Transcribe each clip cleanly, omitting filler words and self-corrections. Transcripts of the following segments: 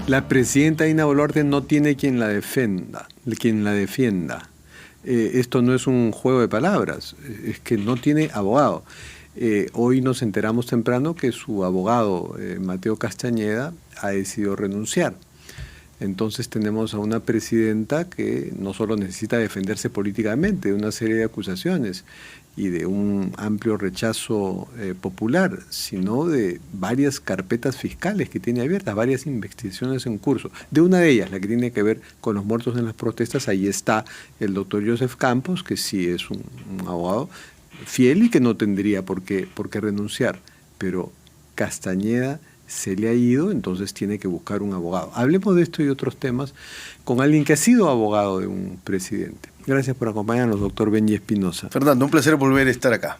La presidenta Dina Boluarte no tiene quien la defienda. Esto no es un juego de palabras, es que no tiene abogado. Hoy nos enteramos temprano que su abogado, Mateo Castañeda, ha decidido renunciar. Entonces tenemos a una presidenta que no solo necesita defenderse políticamente de una serie de acusaciones y de un amplio rechazo popular, sino de varias carpetas fiscales que tiene abiertas, varias investigaciones en curso. De una de ellas, la que tiene que ver con los muertos en las protestas, ahí está el doctor Joseph Campos, que sí es un abogado fiel y que no tendría por qué renunciar, pero Castañeda se le ha ido, entonces tiene que buscar un abogado. Hablemos de esto y otros temas con alguien que ha sido abogado de un presidente. Gracias por acompañarnos, doctor Benji Espinosa. Fernando, un placer volver a estar acá.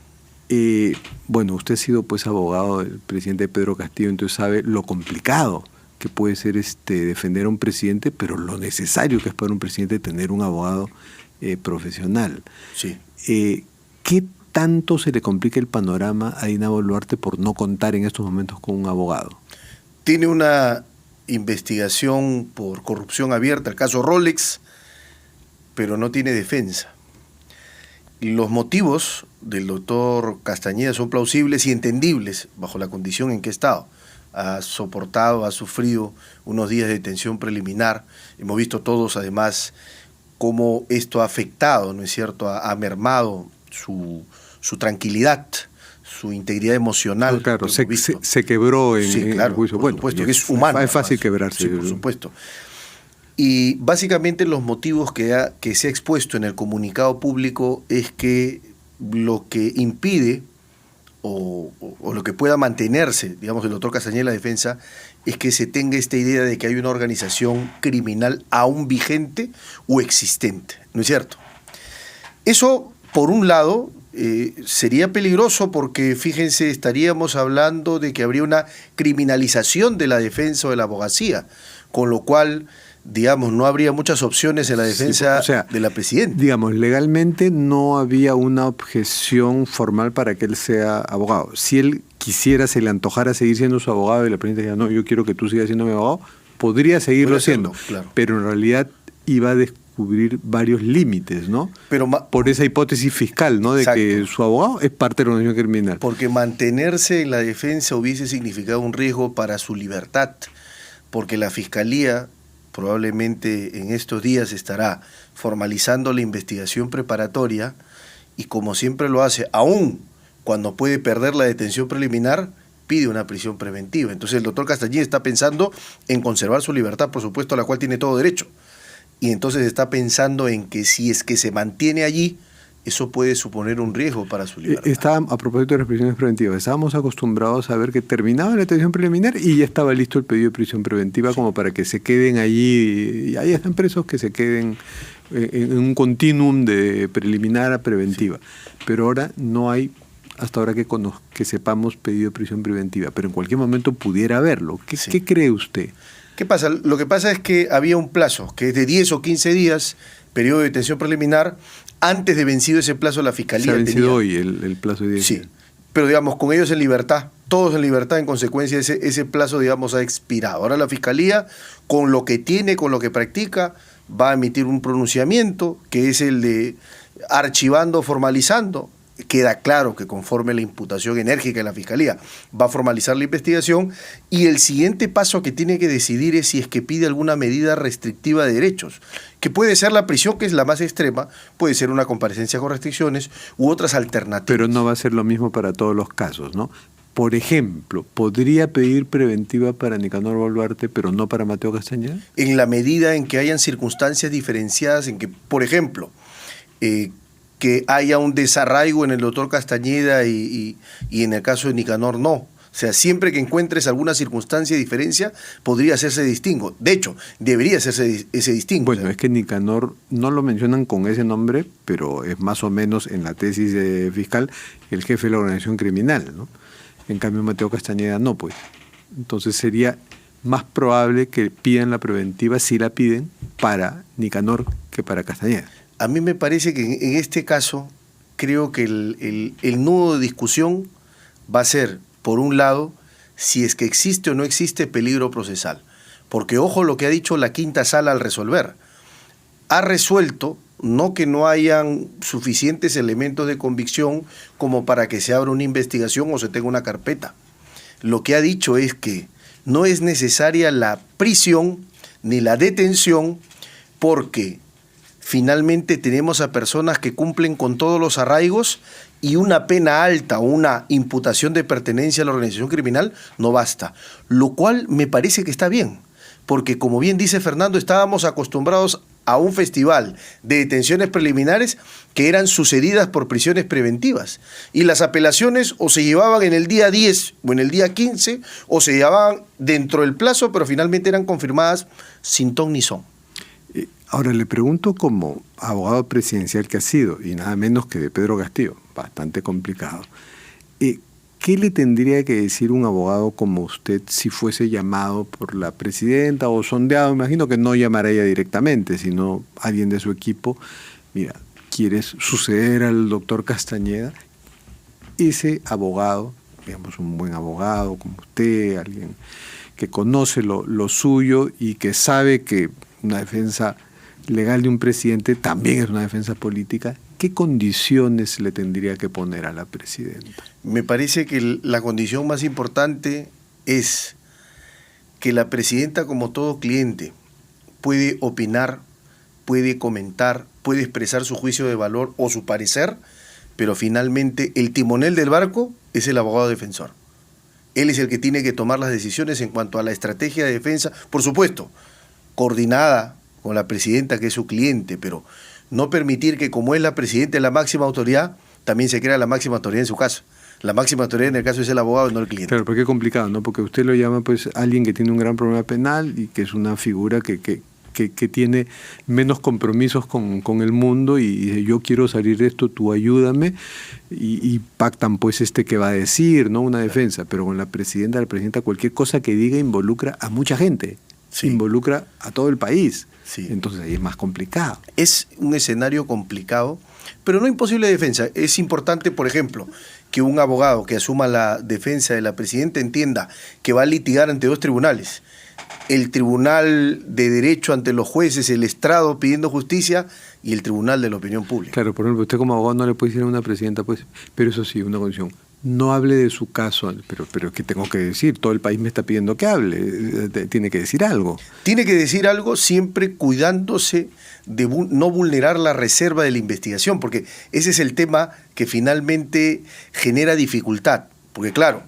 Bueno, usted ha sido pues abogado del presidente Pedro Castillo, entonces sabe lo complicado que puede ser defender a un presidente, pero lo necesario que es para un presidente tener un abogado profesional. Sí. ¿Qué tanto se le complica el panorama a Dina Boluarte por no contar en estos momentos con un abogado? Tiene una investigación por corrupción abierta, el caso Rolex, pero no tiene defensa. Los motivos del doctor Castañeda son plausibles y entendibles bajo la condición en que ha estado. Ha soportado, ha sufrido unos días de detención preliminar. Hemos visto todos, además, cómo esto ha afectado, ¿no es cierto?, ha mermado su tranquilidad, su integridad emocional. No, claro, se quebró en el juicio. Por supuesto, que es humano. Es fácil quebrarse. Sí, por supuesto. Y básicamente los motivos que se ha expuesto en el comunicado público es que lo que impide o lo que pueda mantenerse, digamos, el doctor Castañeda en la defensa, es que se tenga esta idea de que hay una organización criminal aún vigente o existente, ¿no es cierto? Eso, por un lado, sería peligroso porque, fíjense, estaríamos hablando de que habría una criminalización de la defensa o de la abogacía, con lo cual, digamos, no habría muchas opciones en la defensa de la presidenta. Digamos, legalmente no había una objeción formal para que él sea abogado. Si él quisiera, se le antojara seguir siendo su abogado y la presidenta dijera, no, yo quiero que tú sigas siendo mi abogado, podría seguirlo siendo, claro. Pero en realidad iba a descubrir varios límites, ¿no? Pero por esa hipótesis fiscal, ¿no? De exacto. Que su abogado es parte de la organización criminal. Porque mantenerse en la defensa hubiese significado un riesgo para su libertad, porque la Fiscalía probablemente en estos días estará formalizando la investigación preparatoria y, como siempre lo hace, aún cuando puede perder la detención preliminar, pide una prisión preventiva. Entonces el doctor Castañeda está pensando en conservar su libertad, por supuesto, a la cual tiene todo derecho. Y entonces está pensando en que si es que se mantiene allí, eso puede suponer un riesgo para su libertad. A propósito de las prisiones preventivas, estábamos acostumbrados a ver que terminaba la detención preliminar y ya estaba listo el pedido de prisión preventiva, como para que se queden allí, y ahí están presos que se queden en un continuum de preliminar a preventiva. Pero ahora no hay, hasta ahora que sepamos, pedido de prisión preventiva, pero en cualquier momento pudiera haberlo. ¿Qué cree usted? ¿Qué pasa? Lo que pasa es que había un plazo, que es de 10 o 15 días, periodo de detención preliminar. Antes de vencido ese plazo, la Fiscalía se ha vencido hoy el plazo de 10 días. Sí, pero digamos, con ellos en libertad, todos en libertad, en consecuencia ese plazo, digamos, ha expirado. Ahora la Fiscalía, con lo que tiene, con lo que practica, va a emitir un pronunciamiento, que es el de archivando, formalizando. Queda claro que, conforme la imputación enérgica de la Fiscalía, va a formalizar la investigación, y el siguiente paso que tiene que decidir es si es que pide alguna medida restrictiva de derechos, que puede ser la prisión, que es la más extrema, puede ser una comparecencia con restricciones u otras alternativas. Pero no va a ser lo mismo para todos los casos, ¿no? Por ejemplo, ¿podría pedir preventiva para Nicanor Boluarte, pero no para Mateo Castañeda? En la medida en que hayan circunstancias diferenciadas, en que, por ejemplo, que haya un desarraigo en el doctor Castañeda y en el caso de Nicanor no. O sea, siempre que encuentres alguna circunstancia de diferencia, podría hacerse distingo. De hecho, debería hacerse ese distingo. Bueno, es que Nicanor no lo mencionan con ese nombre, pero es más o menos en la tesis fiscal el jefe de la organización criminal, ¿no? En cambio, Mateo Castañeda no, pues. Entonces sería más probable que pidan la preventiva, si la piden, para Nicanor que para Castañeda. A mí me parece que en este caso, creo que el nudo de discusión va a ser, por un lado, si es que existe o no existe peligro procesal. Porque ojo lo que ha dicho la quinta sala al resolver. Ha resuelto no que no hayan suficientes elementos de convicción como para que se abra una investigación o se tenga una carpeta. Lo que ha dicho es que no es necesaria la prisión ni la detención porque finalmente tenemos a personas que cumplen con todos los arraigos y una pena alta o una imputación de pertenencia a la organización criminal no basta. Lo cual me parece que está bien, porque como bien dice Fernando, estábamos acostumbrados a un festival de detenciones preliminares que eran sucedidas por prisiones preventivas. Y las apelaciones o se llevaban en el día 10 o en el día 15 o se llevaban dentro del plazo, pero finalmente eran confirmadas sin ton ni son. Ahora le pregunto como abogado presidencial que ha sido, y nada menos que de Pedro Castillo, bastante complicado. ¿Qué le tendría que decir un abogado como usted si fuese llamado por la presidenta o sondeado? Imagino que no llamará ella directamente, sino alguien de su equipo. Mira, ¿quieres suceder al doctor Castañeda? Ese abogado, digamos un buen abogado como usted, alguien que conoce lo suyo y que sabe que una defensa legal de un presidente también es una defensa política, ¿qué condiciones le tendría que poner a la presidenta? Me parece que la condición más importante es que la presidenta, como todo cliente, puede opinar, puede comentar, puede expresar su juicio de valor o su parecer, pero finalmente el timonel del barco es el abogado defensor. Él es el que tiene que tomar las decisiones en cuanto a la estrategia de defensa, por supuesto, coordinada con la presidenta que es su cliente, pero no permitir que como es la presidenta la máxima autoridad, también se crea la máxima autoridad en su caso. La máxima autoridad en el caso es el abogado y no el cliente. Claro, porque es complicado, ¿no? Porque usted lo llama pues alguien que tiene un gran problema penal y que es una figura que tiene menos compromisos con el mundo y dice, yo quiero salir de esto, tú ayúdame, y pactan pues que va a decir, ¿no? Una defensa, pero con la presidenta, cualquier cosa que diga involucra a mucha gente, sí. Involucra a todo el país. Sí. Entonces ahí es más complicado. Es un escenario complicado, pero no imposible de defensa. Es importante, por ejemplo, que un abogado que asuma la defensa de la presidenta entienda que va a litigar ante dos tribunales. El Tribunal de Derecho ante los jueces, el estrado pidiendo justicia y el Tribunal de la Opinión Pública. Claro, por ejemplo, usted como abogado no le puede decir a una presidenta, pues, pero eso sí, una condición. No hable de su caso, pero ¿qué tengo que decir? Todo el país me está pidiendo que hable. Tiene que decir algo. Tiene que decir algo siempre cuidándose de no vulnerar la reserva de la investigación, porque ese es el tema que finalmente genera dificultad. Porque claro,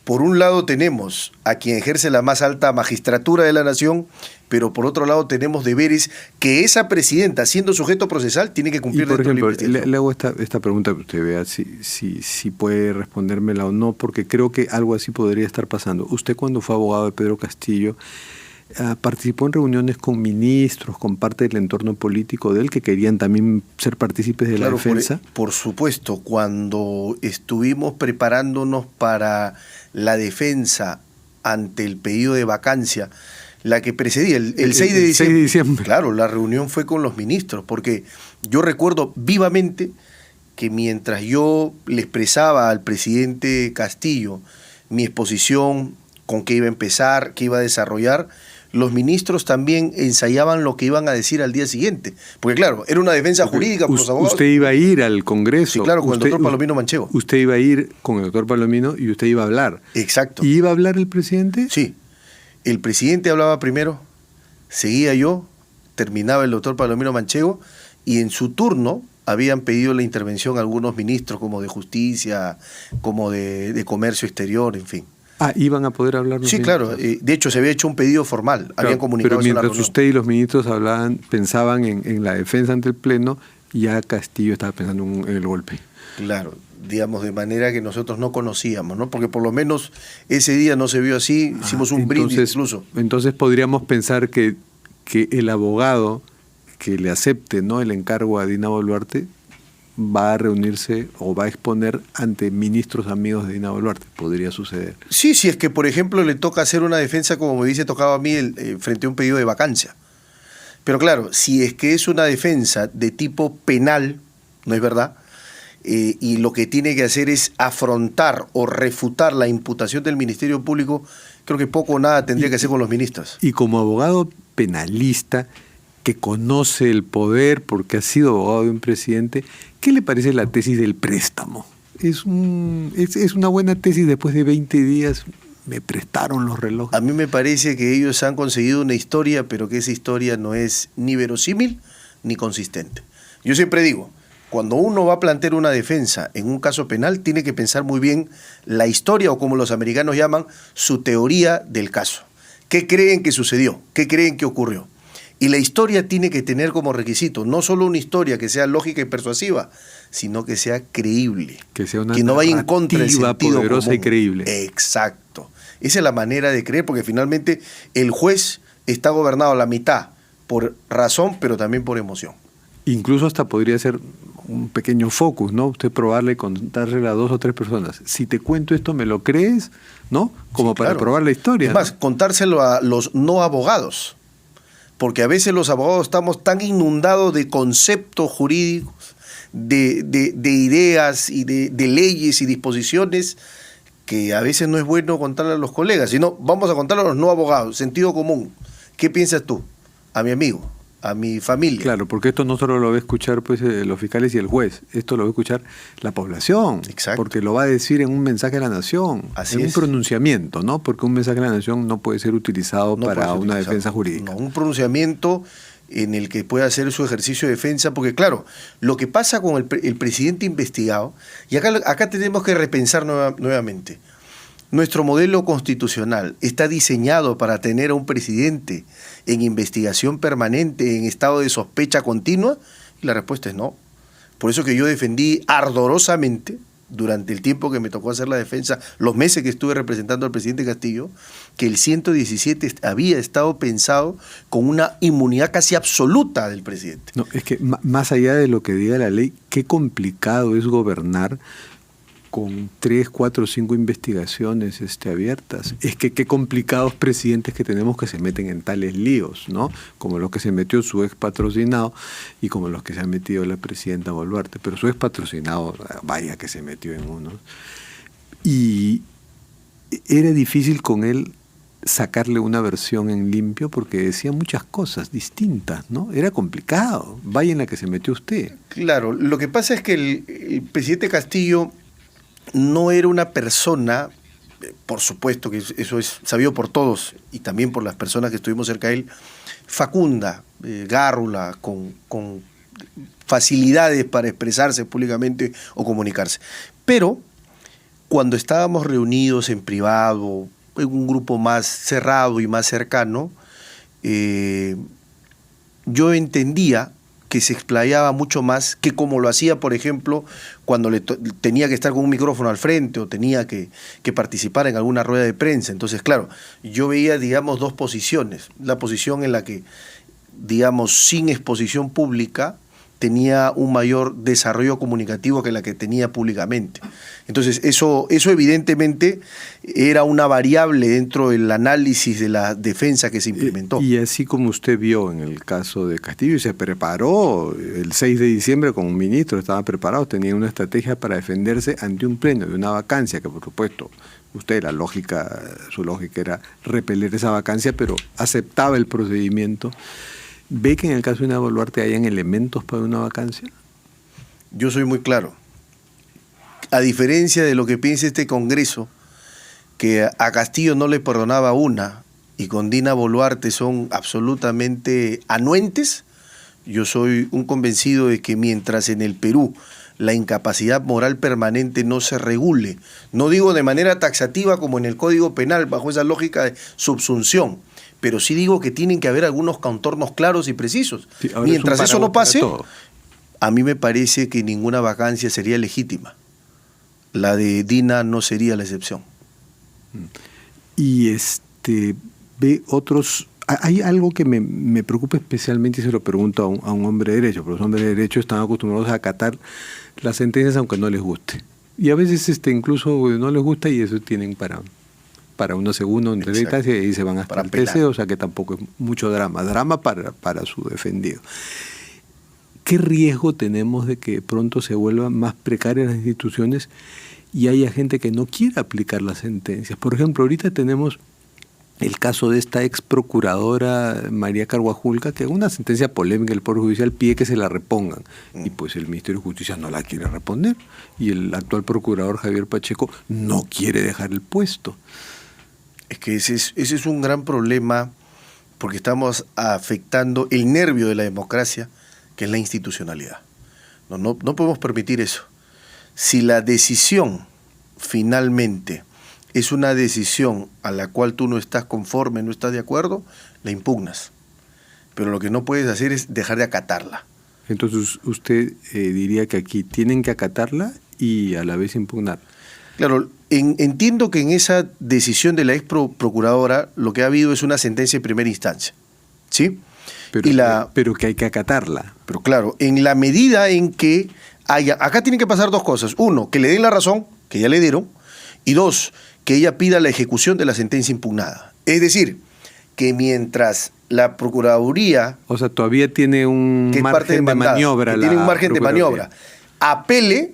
por un lado tenemos a quien ejerce la más alta magistratura de la nación, pero por otro lado tenemos deberes que esa presidenta, siendo sujeto procesal, tiene que cumplir. Y por ejemplo, le hago esta pregunta para que usted vea si puede respondérmela o no, porque creo que algo así podría estar pasando. Usted cuando fue abogado de Pedro Castillo, participó en reuniones con ministros, con parte del entorno político de él, que querían también ser partícipes de la defensa. Por supuesto, cuando estuvimos preparándonos para la defensa ante el pedido de vacancia, la que precedía, el 6 de diciembre. 6 de diciembre. Claro, la reunión fue con los ministros, porque yo recuerdo vivamente que mientras yo le expresaba al presidente Castillo mi exposición, con qué iba a empezar, qué iba a desarrollar, los ministros también ensayaban lo que iban a decir al día siguiente. Porque claro, era una defensa jurídica por los abogados. Usted iba a ir al Congreso. Sí, claro, con el doctor Palomino Manchego. Usted iba a ir con el doctor Palomino y usted iba a hablar. Exacto. ¿Y iba a hablar el presidente? Sí. El presidente hablaba primero, seguía yo, terminaba el doctor Palomino Manchego y en su turno habían pedido la intervención algunos ministros como de Justicia, como de Comercio Exterior, en fin. ¿Iban a poder hablar los ministros? Claro. De hecho, se había hecho un pedido formal. Claro, habían comunicado. Pero mientras usted y los ministros pensaban en la defensa ante el Pleno, ya Castillo estaba pensando en el golpe. Claro, digamos, de manera que nosotros no conocíamos, ¿no? Porque por lo menos ese día no se vio así, hicimos un brindis incluso. Entonces podríamos pensar que el abogado que le acepte, ¿no?, el encargo a Dina Boluarte va a reunirse o va a exponer ante ministros amigos de Dina Boluarte. Podría suceder. Sí, si es que, por ejemplo, le toca hacer una defensa, como me hubiese tocado a mí, frente a un pedido de vacancia. Pero claro, si es que es una defensa de tipo penal, ¿no es verdad?, y lo que tiene que hacer es afrontar o refutar la imputación del Ministerio Público, creo que poco o nada tendría que hacer con los ministros. Y como abogado penalista que conoce el poder porque ha sido abogado de un presidente, ¿qué le parece la tesis del préstamo? Es una buena tesis. Después de 20 días me prestaron los relojes. A mí me parece que ellos han conseguido una historia, pero que esa historia no es ni verosímil ni consistente. Yo siempre digo, cuando uno va a plantear una defensa en un caso penal, tiene que pensar muy bien la historia, o como los americanos llaman, su teoría del caso. ¿Qué creen que sucedió? ¿Qué creen que ocurrió? Y la historia tiene que tener como requisito no solo una historia que sea lógica y persuasiva, sino que sea creíble. Que sea una que no vaya en contra del sentido poderosa común. Y creíble. Exacto. Esa es la manera de creer, porque finalmente el juez está gobernado a la mitad por razón, pero también por emoción. Incluso hasta podría ser un pequeño focus, ¿no? Usted probarle, contárselo a 2 o 3 personas. Si te cuento esto, ¿me lo crees? ¿No? Como sí, para claro. Probar la historia. Es más, ¿no? Contárselo a los no abogados. Porque a veces los abogados estamos tan inundados de conceptos jurídicos, de ideas y de leyes y disposiciones, que a veces no es bueno contarle a los colegas, sino vamos a contarle a los no abogados, sentido común. ¿Qué piensas tú? A mi amigo, a mi familia. Claro, porque esto no solo lo va a escuchar pues, los fiscales y el juez, esto lo va a escuchar la población. Exacto. Porque lo va a decir en un mensaje a la nación, Así en es. Un pronunciamiento, ¿no? Porque un mensaje a la nación no puede ser utilizado para una defensa jurídica. No, un pronunciamiento en el que pueda hacer su ejercicio de defensa, porque claro, lo que pasa con el presidente investigado, y acá tenemos que repensar nuevamente. Nuestro modelo constitucional está diseñado para tener a un presidente en investigación permanente, en estado de sospecha continua, y la respuesta es no. Por eso que yo defendí ardorosamente, durante el tiempo que me tocó hacer la defensa, los meses que estuve representando al presidente Castillo, que el 117 había estado pensado con una inmunidad casi absoluta del presidente. No, es que más allá de lo que diga la ley, qué complicado es gobernar con 3, 4, 5 investigaciones abiertas. Es que qué complicados presidentes que tenemos que se meten en tales líos, ¿no? Como los que se metió su ex patrocinado y como los que se ha metido la presidenta Boluarte. Pero su ex patrocinado, vaya que se metió en uno. Y era difícil con él sacarle una versión en limpio porque decía muchas cosas distintas, ¿no? Era complicado. Vaya en la que se metió usted. Claro, lo que pasa es que el presidente Castillo no era una persona, por supuesto que eso es sabido por todos y también por las personas que estuvimos cerca de él, facunda, gárrula, con facilidades para expresarse públicamente o comunicarse. Pero cuando estábamos reunidos en privado, en un grupo más cerrado y más cercano, yo entendía que se explayaba mucho más que como lo hacía, por ejemplo, cuando tenía que estar con un micrófono al frente o tenía que participar en alguna rueda de prensa. Entonces, claro, yo veía, digamos, 2 posiciones. La posición en la que, digamos, sin exposición pública, tenía un mayor desarrollo comunicativo que la que tenía públicamente. Entonces, eso evidentemente era una variable dentro del análisis de la defensa que se implementó. Y así como usted vio en el caso de Castillo, y se preparó el 6 de diciembre con un ministro, estaba preparado, tenía una estrategia para defenderse ante un pleno de una vacancia, que por supuesto, usted, su lógica era repeler esa vacancia, pero aceptaba el procedimiento. ¿Ve que en el caso de una Boluarte hayan elementos para una vacancia? Yo soy muy claro. A diferencia de lo que piensa este Congreso, que a Castillo no le perdonaba una y con Dina Boluarte son absolutamente anuentes, yo soy un convencido de que mientras en el Perú la incapacidad moral permanente no se regule, no digo de manera taxativa como en el Código Penal, bajo esa lógica de subsunción, pero sí digo que tienen que haber algunos contornos claros y precisos. Sí, mientras eso no pase, a mí me parece que ninguna vacancia sería legítima. La de Dina no sería la excepción. Y ve otros... Hay algo que me preocupa especialmente y se lo pregunto a un hombre de derecho, porque los hombres de derecho están acostumbrados a acatar las sentencias aunque no les guste. Y a veces incluso no les gusta y eso tienen para una segunda instancia y se van hasta el TC, o sea que tampoco es mucho drama para su defendido. ¿Qué riesgo tenemos de que pronto se vuelvan más precarias las instituciones y haya gente que no quiera aplicar las sentencias? Por ejemplo, ahorita tenemos el caso de esta ex procuradora María Carguajulca, que una sentencia polémica del Poder Judicial pide que se la repongan. Y pues el Ministerio de Justicia no la quiere responder. Y el actual procurador Javier Pacheco no quiere dejar el puesto. Es que ese es un gran problema, porque estamos afectando el nervio de la democracia, que es la institucionalidad. No podemos permitir eso. Si la decisión finalmente es una decisión a la cual tú no estás conforme, no estás de acuerdo, la impugnas. Pero lo que no puedes hacer es dejar de acatarla. Entonces usted diría que aquí tienen que acatarla y a la vez impugnar. Claro, entiendo que en esa decisión de la ex procuradora lo que ha habido es una sentencia en primera instancia, ¿sí? Pero que hay que acatarla. Pero claro, en la medida en que haya... Acá tienen que pasar dos cosas. Uno, que le den la razón, que ya le dieron. Y dos, que ella pida la ejecución de la sentencia impugnada. Es decir, que mientras la Procuraduría... O sea, todavía tiene un margen de maniobra. Tiene un margen de maniobra. Apele,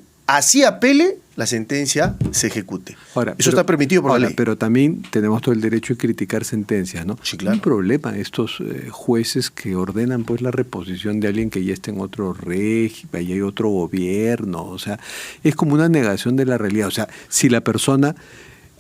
la sentencia se ejecute. Ahora, eso está permitido por la ley. Pero también tenemos todo el derecho de criticar sentencias, ¿no? Sí, claro. Un problema estos jueces que ordenan pues la reposición de alguien que ya está en otro régimen, y hay otro gobierno, o sea, es como una negación de la realidad. O sea, si la persona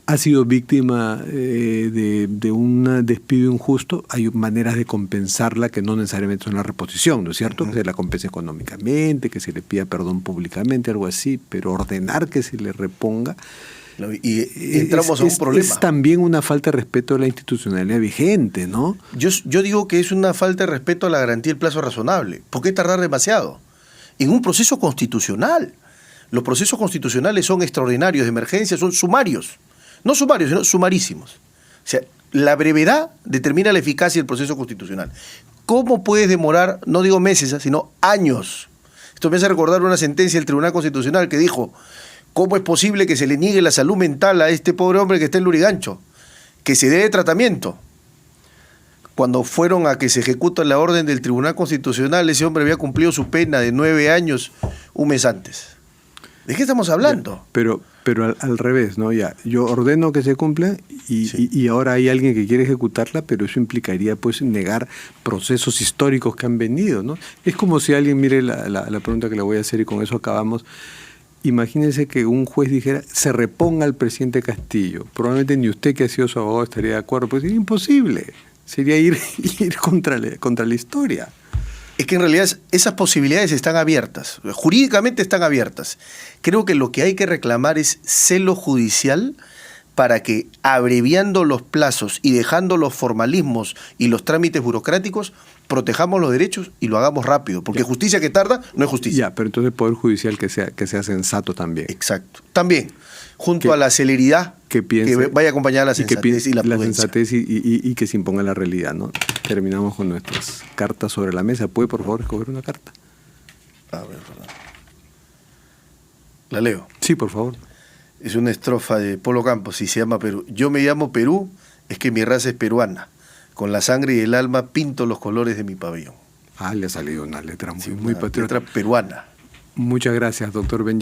ha sido víctima de un despido injusto, hay maneras de compensarla que no necesariamente son la reposición, ¿no es cierto? Que se la compense económicamente, que se le pida perdón públicamente, algo así, pero ordenar que se le reponga... Y entramos a un problema. Es también una falta de respeto a la institucionalidad vigente, ¿no? Yo digo que es una falta de respeto a la garantía del plazo razonable. ¿Por qué tardar demasiado? En un proceso constitucional. Los procesos constitucionales son extraordinarios, de emergencia, son sumarios. No sumarios, sino sumarísimos. O sea, la brevedad determina la eficacia del proceso constitucional. ¿Cómo puedes demorar, no digo meses, sino años? Esto me hace recordar una sentencia del Tribunal Constitucional que dijo: ¿cómo es posible que se le niegue la salud mental a este pobre hombre que está en Lurigancho? Que se dé tratamiento. Cuando fueron a que se ejecuta la orden del Tribunal Constitucional, ese hombre había cumplido su pena de 9 años un mes antes. ¿De qué estamos hablando? Pero al revés, ¿no? Ya, yo ordeno que se cumpla y ahora hay alguien que quiere ejecutarla, pero eso implicaría pues negar procesos históricos que han venido, ¿no? Es como si alguien, mire la pregunta que le voy a hacer y con eso acabamos. Imagínense que un juez dijera, se reponga al presidente Castillo. Probablemente ni usted, que ha sido su abogado, estaría de acuerdo, pues es imposible. Sería ir contra la historia. Es que en realidad esas posibilidades están abiertas, jurídicamente están abiertas. Creo que lo que hay que reclamar es celo judicial para que, abreviando los plazos y dejando los formalismos y los trámites burocráticos, protejamos los derechos y lo hagamos rápido, porque justicia que tarda no es justicia. Ya, pero entonces el Poder Judicial que sea sensato también. Exacto. También, junto a la celeridad que vaya acompañada de la sensatez y la prudencia. La sensatez y que se imponga la realidad, ¿no? Terminamos con nuestras cartas sobre la mesa. ¿Puede, por favor, escoger una carta? A ver, perdón. ¿La leo? Sí, por favor. Es una estrofa de Polo Campos y se llama Perú. Yo me llamo Perú, es que mi raza es peruana. Con la sangre y el alma pinto los colores de mi pabellón. Le ha salido una letra muy patriota. Letra peruana. Muchas gracias, doctor Benjamin.